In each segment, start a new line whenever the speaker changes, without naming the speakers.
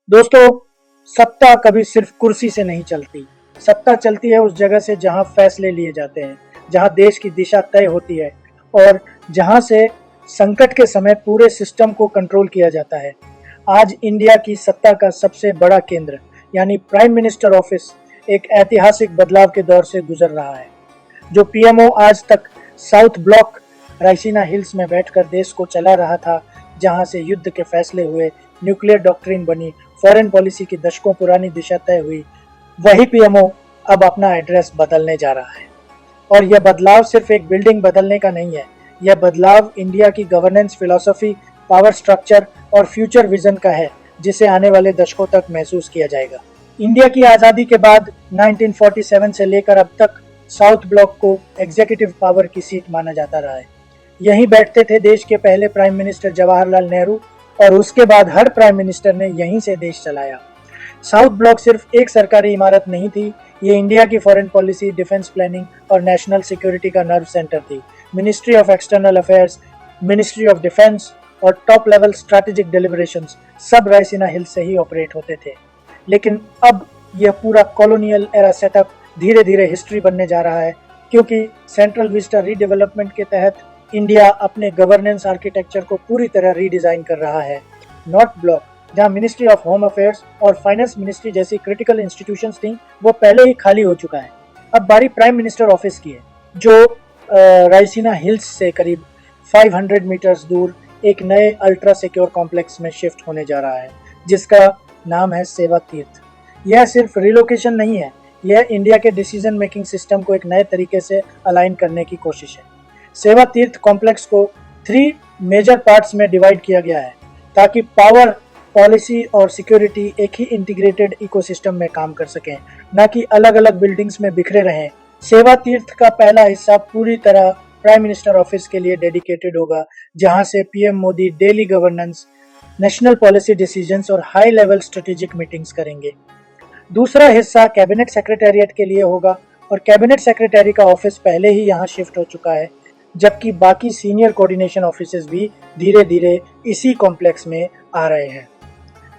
दोस्तों, सत्ता कभी सिर्फ कुर्सी से नहीं चलती। सत्ता चलती है उस जगह से जहां फैसले लिए जाते हैं, जहां देश की दिशा तय होती है और जहां से संकट के समय पूरे सिस्टम को कंट्रोल किया जाता है। आज इंडिया की सत्ता का सबसे बड़ा केंद्र यानी प्राइम मिनिस्टर ऑफिस एक ऐतिहासिक बदलाव के दौर से गुजर रहा है। जो पीएमओ आज तक साउथ ब्लॉक रायसीना हिल्स में बैठकर देश को चला रहा था, जहां से युद्ध के फैसले हुए, न्यूक्लियर डॉक्ट्रिन बनी, फॉरेन पॉलिसी की दशकों पुरानी दिशा तय हुई, वही पीएमओ अब अपना एड्रेस बदलने जा रहा है। और यह बदलाव सिर्फ एक बिल्डिंग बदलने का नहीं है, यह बदलाव इंडिया की गवर्नेंस फिलॉसफी, पावर स्ट्रक्चर और फ्यूचर विजन का है, जिसे आने वाले दशकों तक महसूस किया जाएगा। इंडिया की आज़ादी के बाद 1947 से लेकर अब तक साउथ ब्लॉक को एग्जीक्यूटिव पावर की सीट माना जाता रहा है। यहीं बैठते थे देश के पहले प्राइम मिनिस्टर जवाहरलाल नेहरू और उसके बाद हर प्राइम मिनिस्टर ने यहीं से देश चलाया। साउथ ब्लॉक सिर्फ एक सरकारी इमारत नहीं थी, ये इंडिया की फॉरेन पॉलिसी, डिफेंस प्लानिंग और नेशनल सिक्योरिटी का नर्व सेंटर थी। Ministry of external affairs, ministry of defence और टॉप लेवल स्ट्रैटेजिक डिलिब्रेशंस सब रायसीना हिल से ही ऑपरेट होते थे। लेकिन अब यह पूरा कॉलोनियल एरा सेटअप धीरे धीरे हिस्ट्री बनने जा रहा है, क्योंकि सेंट्रल विस्टा रीडेवलपमेंट के तहत इंडिया अपने गवर्नेंस आर्किटेक्चर को पूरी तरह रीडिजाइन कर रहा है। नॉर्थ ब्लॉक, जहां मिनिस्ट्री ऑफ होम अफेयर्स और फाइनेंस मिनिस्ट्री जैसी क्रिटिकल इंस्टीट्यूशंस थी, वो पहले ही खाली हो चुका है। अब बारी प्राइम मिनिस्टर ऑफिस की है, जो रायसीना हिल्स से करीब 500 मीटर्स दूर एक नए अल्ट्रा सिक्योर कॉम्प्लेक्स में शिफ्ट होने जा रहा है, जिसका नाम है सेवा तीर्थ। यह सिर्फ रिलोकेशन नहीं है, यह इंडिया के डिसीजन मेकिंग सिस्टम को एक नए तरीके से अलाइन करने की कोशिश है। सेवा तीर्थ कॉम्प्लेक्स को 3 मेजर पार्ट्स में डिवाइड किया गया है, ताकि पावर, पॉलिसी और सिक्योरिटी एक ही इंटीग्रेटेड इकोसिस्टम में काम कर सकें, न कि अलग अलग बिल्डिंग्स में बिखरे रहें। सेवा तीर्थ का पहला हिस्सा पूरी तरह प्राइम मिनिस्टर ऑफिस के लिए डेडिकेटेड होगा, जहां से PM Modi daily governance, national policy decisions और हाई लेवल स्ट्रेटेजिक मीटिंग्स करेंगे। दूसरा हिस्सा कैबिनेट सेक्रेटेरिएट के लिए होगा और कैबिनेट सेक्रेटरी का ऑफिस पहले ही यहाँ शिफ्ट हो चुका है, जबकि बाकी सीनियर कोऑर्डिनेशन ऑफिसेज भी धीरे धीरे इसी कॉम्प्लेक्स में आ रहे हैं।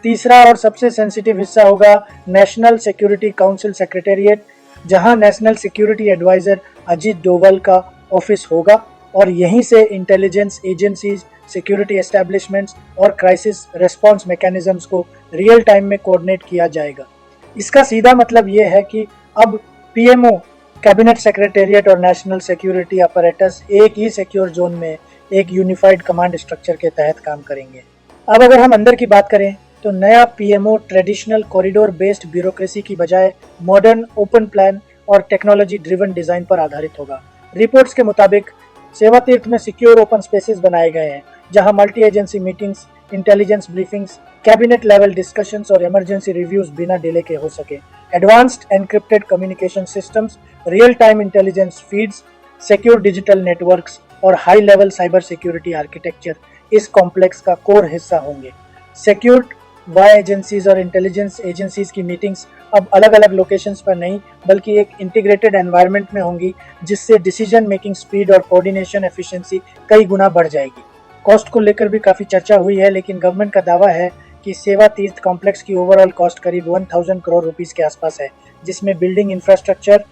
तीसरा और सबसे सेंसिटिव हिस्सा होगा नेशनल सिक्योरिटी काउंसिल सेक्रेटेरिएट, जहां national security adviser Ajit Doval का ऑफिस होगा और यहीं से इंटेलिजेंस एजेंसीज, सिक्योरिटी एस्टेब्लिशमेंट्स और क्राइसिस रिस्पांस मैकेनिज्म्स को रियल टाइम में कोऑर्डिनेट किया जाएगा। इसका सीधा मतलब यह है कि अब पीएमओ, कैबिनेट सेक्रेटेरिएट और नेशनल सिक्योरिटी अपैरेटस एक ही सिक्योर जोन में एक यूनिफाइड कमांड स्ट्रक्चर के तहत काम करेंगे। अब अगर हम अंदर की बात करें तो नया PMO traditional corridor based bureaucracy की बजाय मॉडर्न, ओपन प्लान और टेक्नोलॉजी ड्रिवन डिजाइन पर आधारित होगा। रिपोर्ट्स के मुताबिक सेवा तीर्थ में सिक्योर ओपन स्पेसेस बनाए गए हैं, जहां multi agency meetings, intelligence briefings, cabinet level discussions और इमरजेंसी रिव्यूज बिना डिले के हो सके। Advanced encrypted communication systems, real time intelligence feeds, secure digital networks और high level cyber security architecture इस कॉम्प्लेक्स का कोर हिस्सा होंगे। सिक्योर्ड वाई एजेंसीज और इंटेलिजेंस एजेंसीज की मीटिंग्स अब अलग अलग लोकेशंस पर नहीं, बल्कि एक इंटीग्रेटेड एनवायरनमेंट में होंगी, जिससे डिसीजन मेकिंग स्पीड और कोऑर्डिनेशन एफिशिएंसी कई गुना बढ़ जाएगी। कॉस्ट को लेकर भी काफ़ी चर्चा हुई है, लेकिन गवर्नमेंट का दावा है कि सेवा तीर्थ कॉम्प्लेक्स की ओवरऑल कॉस्ट करीब 1000 करोड़ रुपीस के आसपास है, जिसमें बिल्डिंग इंफ्रास्ट्रक्चर,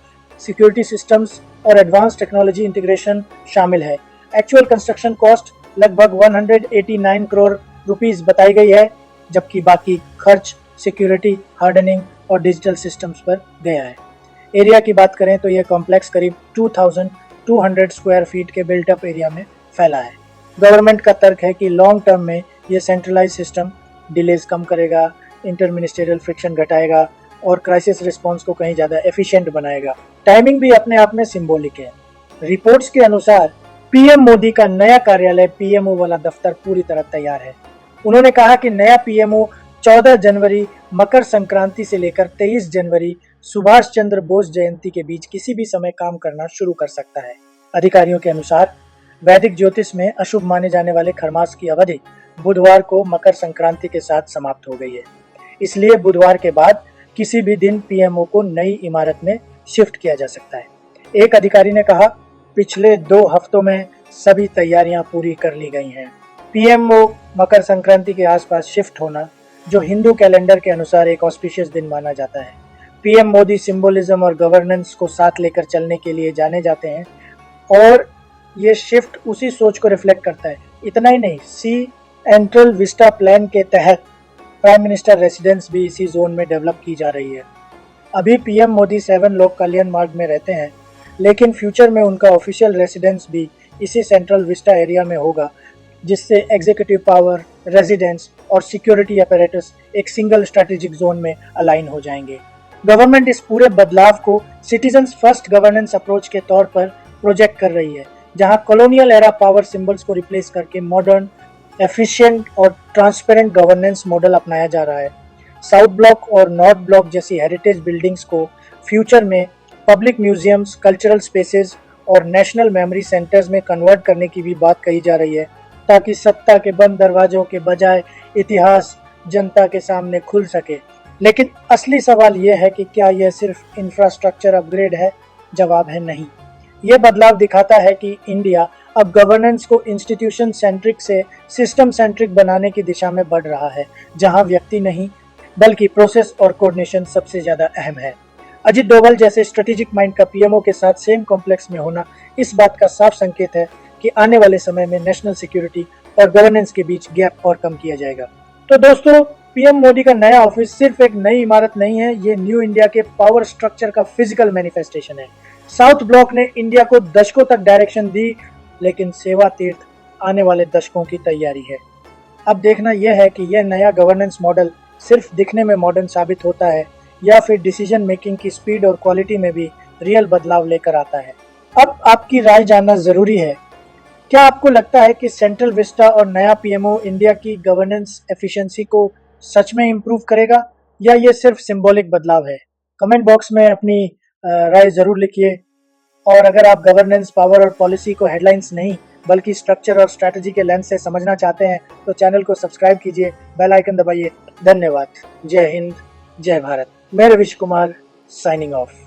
सिक्योरिटी सिस्टम्स और एडवांस टेक्नोलॉजी इंटीग्रेशन शामिल है। एक्चुअल कंस्ट्रक्शन कॉस्ट लगभग 189 करोड़ रुपीस बताई गई है, जबकि बाकी खर्च सिक्योरिटी, हार्डनिंग और डिजिटल सिस्टम्स पर गया है। एरिया की बात करें तो यह कॉम्प्लेक्स करीब 2200 स्क्वायर फीट के बिल्टअप एरिया में फैला है। गवर्नमेंट का तर्क है कि लॉन्ग टर्म में यह सेंट्रलाइज सिस्टम डिलेज कम करेगा, इंटर मिनिस्ट्रियल फ्रिक्शन घटाएगा और क्राइसिस रिस्पांस को कहीं ज़्यादा एफिशिएंट बनाएगा। टाइमिंग भी अपने आप में सिंबॉलिक है। रिपोर्ट्स के अनुसार पीएम मोदी का नया कार्यालय, पीएमओ वाला दफ्तर पूरी तरह तैयार है। उन्होंने कहा कि नया पीएमओ 14 जनवरी मकर संक्रांति से लेकर 23 जनवरी सुभाष चंद्र बोस जयंती के बीच किसी भी समय काम करना शुरू कर सकता है। अधिकारियों के अनुसार वैदिक ज्योतिष में अशुभ माने जाने वाले खरमास की अवधि बुधवार को मकर संक्रांति के साथ समाप्त हो गई है। इसलिए बुधवार के बाद किसी भी दिन पीएमओ को नई इमारत में शिफ्ट किया जा सकता है। एक अधिकारी ने कहा, पिछले 2 हफ्तों में सभी तैयारियां पूरी कर ली गई हैं। पीएमओ मकर संक्रांति के आसपास शिफ्ट होना जो हिंदू कैलेंडर के अनुसार एक ऑस्पिशियस दिन माना जाता है। पीएम मोदी सिंबोलिज्म और गवर्नेंस को साथ लेकर चलने के लिए जाने जाते हैं और ये शिफ्ट उसी सोच को रिफ्लेक्ट करता है। इतना ही नहीं, सेंट्रल विस्टा प्लान के तहत प्राइम मिनिस्टर रेसिडेंस भी इसी जोन में डेवलप की जा रही है। अभी पीएम मोदी 7 लोक कल्याण मार्ग में रहते हैं, लेकिन फ्यूचर में उनका ऑफिशियल रेसिडेंस भी इसी सेंट्रल विस्टा एरिया में होगा, जिससे एग्जीक्यूटिव पावर, रेजिडेंस और सिक्योरिटी अपैरेटस एक सिंगल स्ट्रेटेजिक जोन में अलाइन हो जाएंगे। गवर्नमेंट इस पूरे बदलाव को सिटीजन्स फर्स्ट गवर्नेंस अप्रोच के तौर पर प्रोजेक्ट कर रही है, जहां कॉलोनियल एरा पावर सिंबल्स को रिप्लेस करके मॉडर्न, एफिशिएंट और ट्रांसपेरेंट गवर्नेंस मॉडल अपनाया जा रहा है। साउथ ब्लॉक और नॉर्थ ब्लॉक जैसी हेरिटेज बिल्डिंग्स को फ्यूचर में पब्लिक म्यूजियम्स, कल्चरल स्पेसेस और नेशनल मेमोरी सेंटर्स में कन्वर्ट करने की भी बात कही जा रही है, ताकि सत्ता के बंद दरवाजों के बजाय इतिहास जनता के सामने खुल सके। लेकिन असली सवाल यह है कि क्या यह सिर्फ इंफ्रास्ट्रक्चर अपग्रेड है? जवाब है नहीं। यह बदलाव दिखाता है कि इंडिया अब गवर्नेंस को इंस्टीट्यूशन सेंट्रिक से सिस्टम सेंट्रिक बनाने की दिशा में बढ़ रहा है, जहां व्यक्ति नहीं बल्कि प्रोसेस और कोऑर्डिनेशन सबसे ज्यादा अहम है। अजित डोभाल जैसे स्ट्रेटेजिक माइंड का पीएमओ के साथ सेम कॉम्प्लेक्स में होना इस बात का साफ संकेत है कि आने वाले समय में नेशनल सिक्योरिटी और गवर्नेंस के बीच गैप और कम किया जाएगा। तो दोस्तों, पीएम मोदी का नया ऑफिस सिर्फ एक नई इमारत नहीं है, ये न्यू इंडिया के पावर स्ट्रक्चर का फिजिकल मैनिफेस्टेशन है। साउथ ब्लॉक ने इंडिया को दशकों तक डायरेक्शन दी, लेकिन सेवा तीर्थ आने वाले दशकों की तैयारी है। अब देखना यह है कि यह नया गवर्नेंस मॉडल सिर्फ दिखने में मॉडर्न साबित होता है या फिर डिसीजन मेकिंग की स्पीड और क्वालिटी में भी रियल बदलाव लेकर आता है। अब आपकी राय जानना जरूरी है। क्या आपको लगता है कि सेंट्रल विस्टा और नया पीएमओ इंडिया की गवर्नेंस एफिशिएंसी को सच में इम्प्रूव करेगा, या ये सिर्फ सिंबॉलिक बदलाव है? कमेंट बॉक्स में अपनी राय जरूर लिखिए। और अगर आप गवर्नेंस, पावर और पॉलिसी को हेडलाइंस नहीं बल्कि स्ट्रक्चर और स्ट्रैटेजी के लेंस से समझना चाहते हैं तो चैनल को सब्सक्राइब कीजिए, बेल आइकन दबाइए। धन्यवाद। जय हिंद, जय भारत। मैं रविश कुमार, साइनिंग ऑफ।